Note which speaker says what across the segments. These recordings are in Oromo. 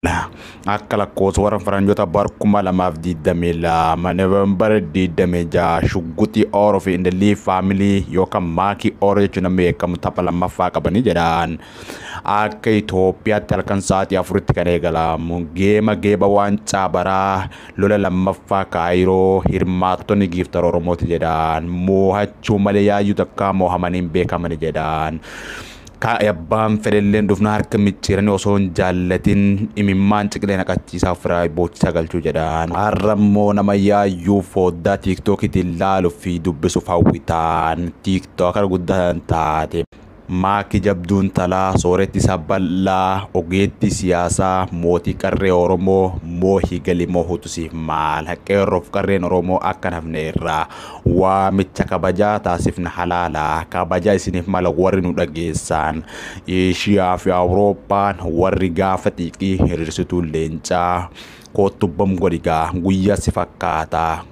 Speaker 1: Akka lakkoofsa warra faranjoota barkuma lamaaf diidamee lama Noovembar 26 shugguxii Oor of Indalii faamilii yookaan maakii Oor jechuun nama beekamu tapha lammaffaa qabanii jedhan. Akka Itoophiyaatti halkan sa'aatii 4tti kan eegalamu geeba waancaa baraa lola lammaffaa Kaayiroo hirmaattonni giiftar Oromooti jedhan. Moo'achuu malee yaayyuu takka moo'amanii beekamani jedhan. Abbaan fedhelleen dhufna harka micciiranii osoo hin jaallatin imimmaan ciqilee naqachiisaa ofirraa boochisaa galchuu jedhan. Har'a immoo nama yaayyuu foddaa tiiktookiitiin ilaaluu fi dubbisuuf hawwitaan tiiktookara guddaa taate. Maakii jabduun talaa sooretti isaa bal'aa ogeetti siyaasaa mootii qarree Oromoo moohii galii moohutusiif maal qeerroof qarreen Oromoo akka hafne irraa waamicha kabajaa taasifna halaalaa kabajaa isiniif mala warri nu dhageessan Eeshiyaa fi Awurooppaan warri gaafa xiiqii hir'isituu leencaa kootubbam godhigaa guyyaa si fakkaataa.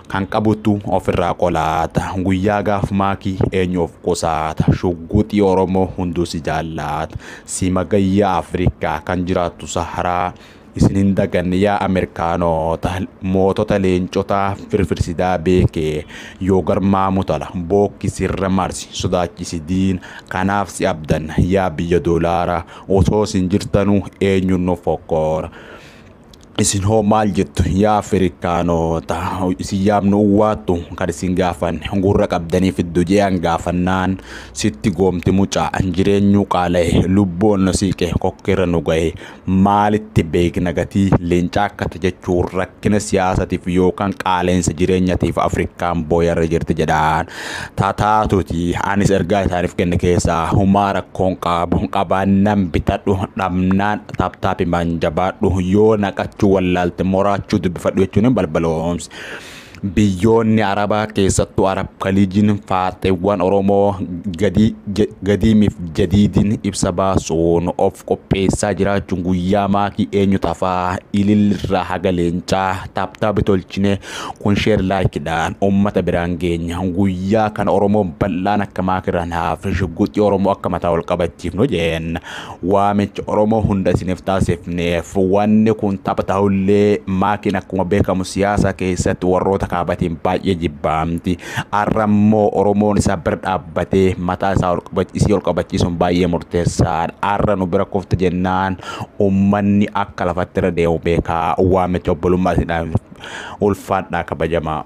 Speaker 1: Kan qabutu ofirraa qolaata guyyaa gaaf maakii eenyuuf qusaata shugguxii Oromoo hunduu si jaallata si magayyaa Afrikaa kan jiraattu Saharaa isinin daganne yaa Ameerikaanota mootota leencotaa firfirsidaa beekee yoo garmaamu tala bookki sirra marsi sodaachisi diin kanaaf si abdan yaa biyya doolaara osoo sin jirtanuu eenyuun nu fokkoora. Isin hoo maal jettu yaa Afrikaanota isin yaamnu uwwaattu kan isin gaafan gurra qabdanii fiddu jee'an gaafannaan sitti goomti mucaa jireenyuu qaala'e lubboon siiqe kokkirra nu ga'e maalitti beekna gatii leencaa akkata jechuun rakkina siyaasatiif yookaan qaaleensa jireenyatiif Afrikaan booyarra jirti jedhaan. Taataatuti anis ergaa isaaniif kenne keessaa humaa rakkoon qabaannan bitadhu dhabnaan taaptaapi manjabaadhu yoo naqachu wallaalte moraachuu dubbifadhu jechuun balbaloomsi. Biyyoonni Arabaa keessattuu Arab Kaliijiin faaxeewwan Oromoo gadiimiif jadiidin ibsa baasuun of qopheessaa jiraachuun guyyaa maakii eenyu tafaa ililirraa haga leencaa taaptaapi tolchine kun sheer laayikidhaan uummata biraan geenya guyyaa kan Oromoon bal'aan akka maakirraan haaf shugguxii Oromoo akka mataa ol qabachiifnu jenna. Waamicha Oromoo hunda isiniif taasifneef wanni kun tapha ta'ullee maakiin akkuma beekamu siyaasa keessatti warroota kaabatiin baay'ee jibbaamti. Arrammoo Oromoon isaa bira dhaabbatee mataa isaa ol qabachiisuun baay'ee murteessaadha. Arra nu bira kofte jennaan uummanni akka lafatti irra deemu beekaa waamicha obbolummaa isinidhaan ulfaadhaa kabajamaa.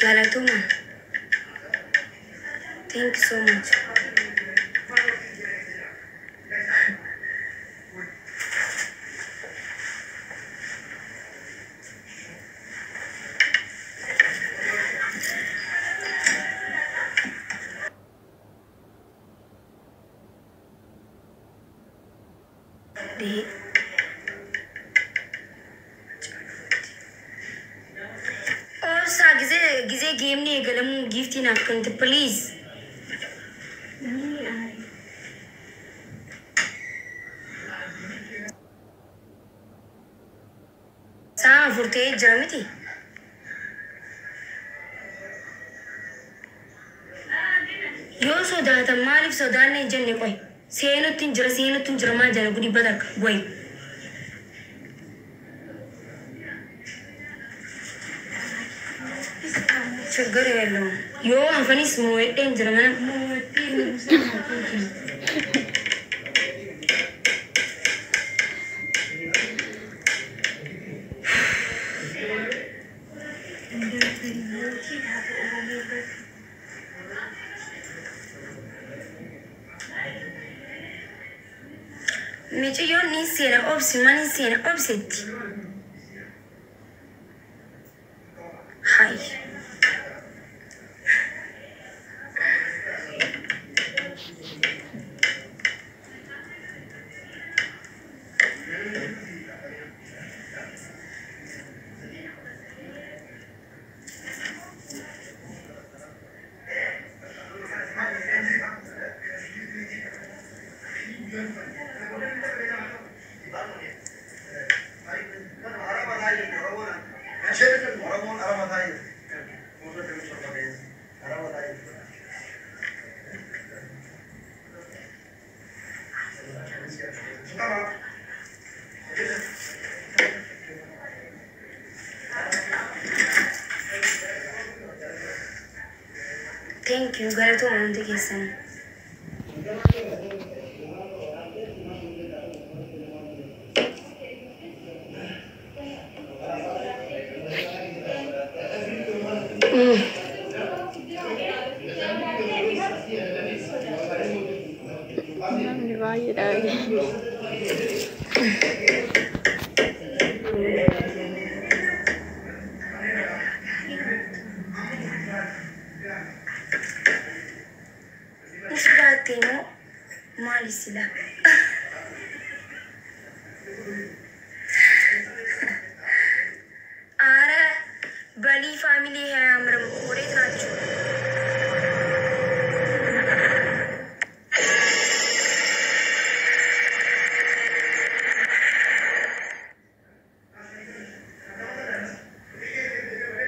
Speaker 2: Galatuma. Thank you so much. Gize game ni galam gift na kante please. Sa furte jamiti. Yo soda ta malif soda ne janne koi. Seno tin jira ma jana gudi badak boy. Sugar hello. Yo afani smoke danger mana. Meche yo ni sera mani sera opsit. Hi. Thank you, Galato Montekisan. Isratino malisila. Ara bali family hai amram pure nachu.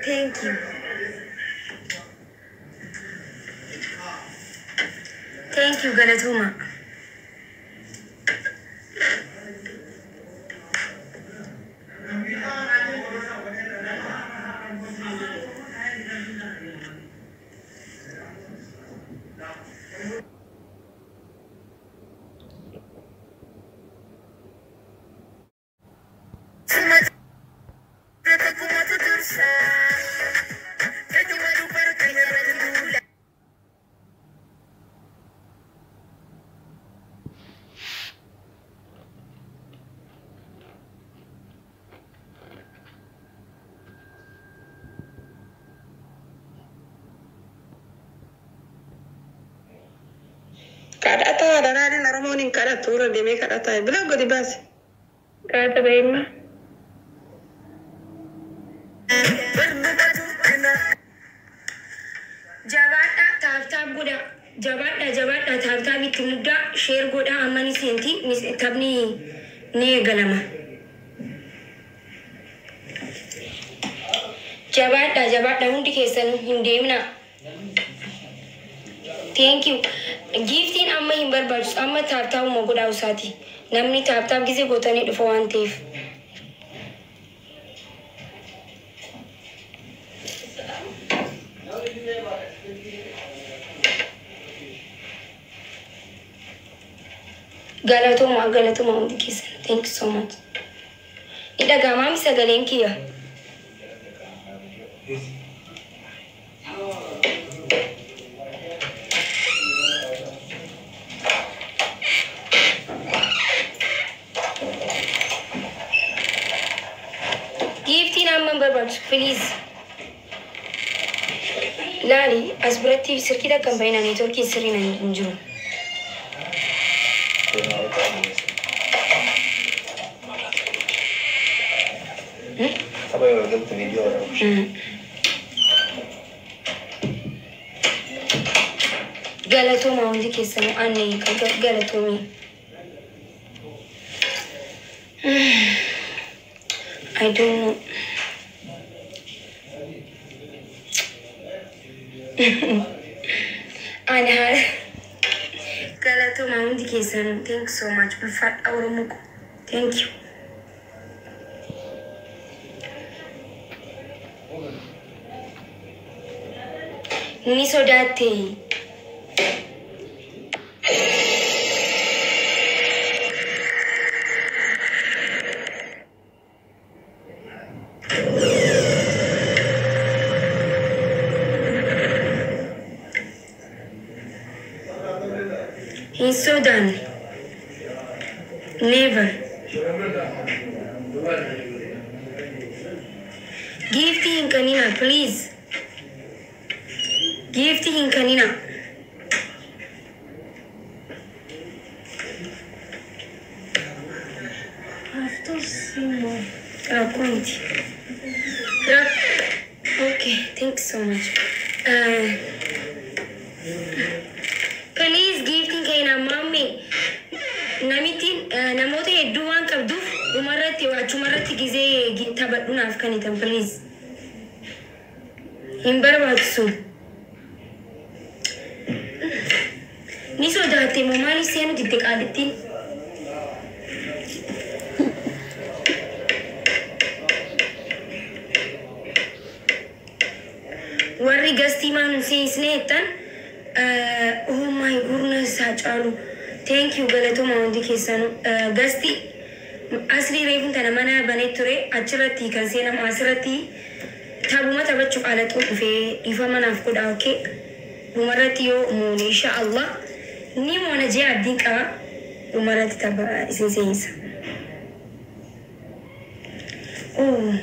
Speaker 2: Thank you. Thank you, Galatuma.
Speaker 3: Kadata darari na Ramonin kada tura de me kadata bila godi basi
Speaker 2: Kata baima. Jabata tafta bitumuda share goda amani senti mis tabni ne galama. Jabata hundi kesan hindemna. Thank you. Gifting amma himbar bars amma tafta mo goda usati. Namni tafta gize gotani do one thief. Galatuma undi kesan. Thank you so much. Ida gamam sa galenkiya. waan barbaadu please laali as biratti sirkii takkan baay'ina neetworkii sirriin hin jiru.
Speaker 4: Apa yang ada di video orang?
Speaker 2: Galatoma hundi keessan anne galatomi. I don't know. Anha galatoma hundi keessan thank you so much ulfaadha Oromoo. Thank you. Ni sodaate. In Sudan, never. Gifty in Kanina, please. Gifty in Kanina. After Simo. Okay, thanks so much. Please gifting kaina mommy. Namitin namoota hedduu waan qabduuf dhumarratti wachumarratti gizee taphadhunaaf kanitan please. Hin barbaachisu. Ni sodaate moo maali seenu ditte qaalittiin? Warri gastii maan seisneettan oh my goodness Hachalu. Thank you galatoma hundi keessanu gasti asli reefun tana mana bane ture achirratti kan seenamu asirratti tabuma tabachu qalatu dhufee ifa manaaf godha okay dhumarratti yoo muun insha Allah ni moona jee abdiin qaba dhumarratti taba isin seensa. Oh